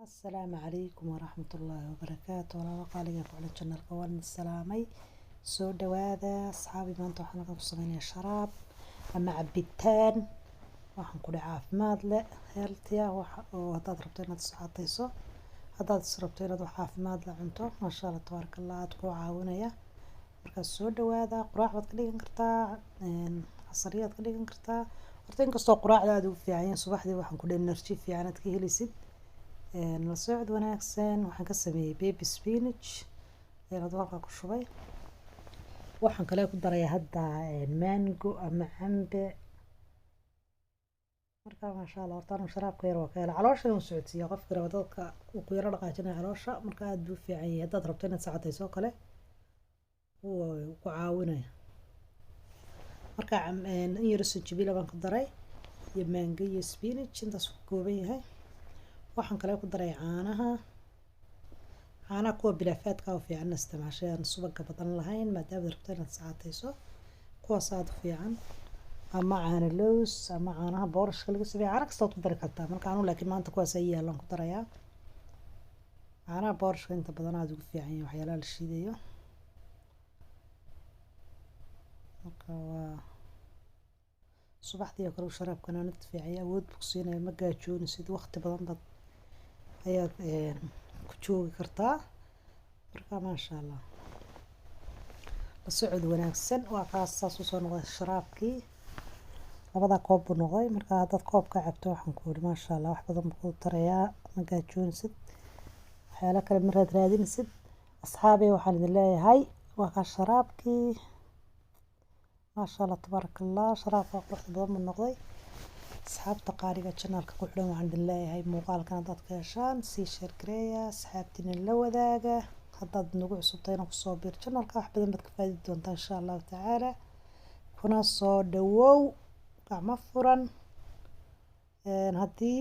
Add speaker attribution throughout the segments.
Speaker 1: السلام عليكم ورحمة الله وبركاته. ولا قالي فعلا جنة القوان السلامي سو دواذا أصحابي ما أنتوا حنا قصمين الشراب أما عبيتان waxaan ku dhacaa caafimaad leh healthiya hadaad rabto inaad isxaatayso hadaad rabto inaad wax caafimaad leh cunto masha Allah tabaaraka Allah aad ku caawinaya marka soo dhawaada quraac waad ka dhigan kartaa casriyaad ka dhigan kartaa horta inkastoo quraacda aad u fiican subaxdii waxaan ku dhahay energy fiican aad ka helisid la socod wanaagsan waxaan ka sameeyay baby spinach aad halka ku shubay waxaan kale ku daray hadda mango ama cambe marka ma sha Allah horta sharaabka yar waa kale caloosha uu socodsiyo qofka rabadka uu ku yara dhaqaajinay caloosha marka aad buu fiican yahay hadaad rabto inaad saacadayso kale uu ku caawinaya marka in yar sinjibiil baan ku daray iyo mango iyo spinach intaas ku kooban yahay waxaan kale ku daray caanaha kuwa bilaafaadka oo fiican isticmaashaan subaga badan lahayn maadaama rabto inaad saacadayso kuwaas aad fiican ama caano loos ama caanaha boorashka laga sameeyo caano kasta ku dari kartaa marka aanu laakiin maanta kuwaas ay yaalan ku darayaa caanaha boorashka inta badan aad ugu fiican yahay waxyaalaha la shiidayo marka waa subaxdii kale sharaabkan aad fiican yahay awood bogsiinaya ma gaajoonaysid waqti badan bad ayaad ku joogi kartaa marka ma sha Allah la socod wanaagsan waa kaas saas u soo noqday sharaabkii labada koob buu noqday marka hadaad koob ka cabto waxaan ku yiri ma sha Allah wax badan buu tarayaa ma gaajoonaysid waxyaalo kale ma raadinaysid asxaabay waxaan idin leeyahay waa ka sharaabkii ma sha Allah tabaaraka Allah sharaabka qurux badan buu noqday asxaabta qaariga channelka ku xidhan waxaan idin leeyahay muuqaalkan hadaad ka heshaan sii share gareeya asxaabtina la wadaaga hadaad nagu cusubtayna ku soo biir channelka wax badan baad ka faa'iidi doontaa insha Allah tacaala kuna soo dhawow gacmo furan haddii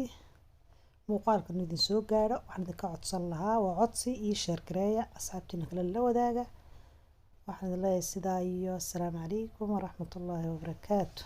Speaker 1: muuqaalkan idin soo gaadho waxaan idinka codsan lahaa waa codsi iyo share gareeya asxaabtina kale la wadaaga waxaan idin leeyahay sidaa iyo assalaamu calaykum waraxmatullaahi wabarakaatuh.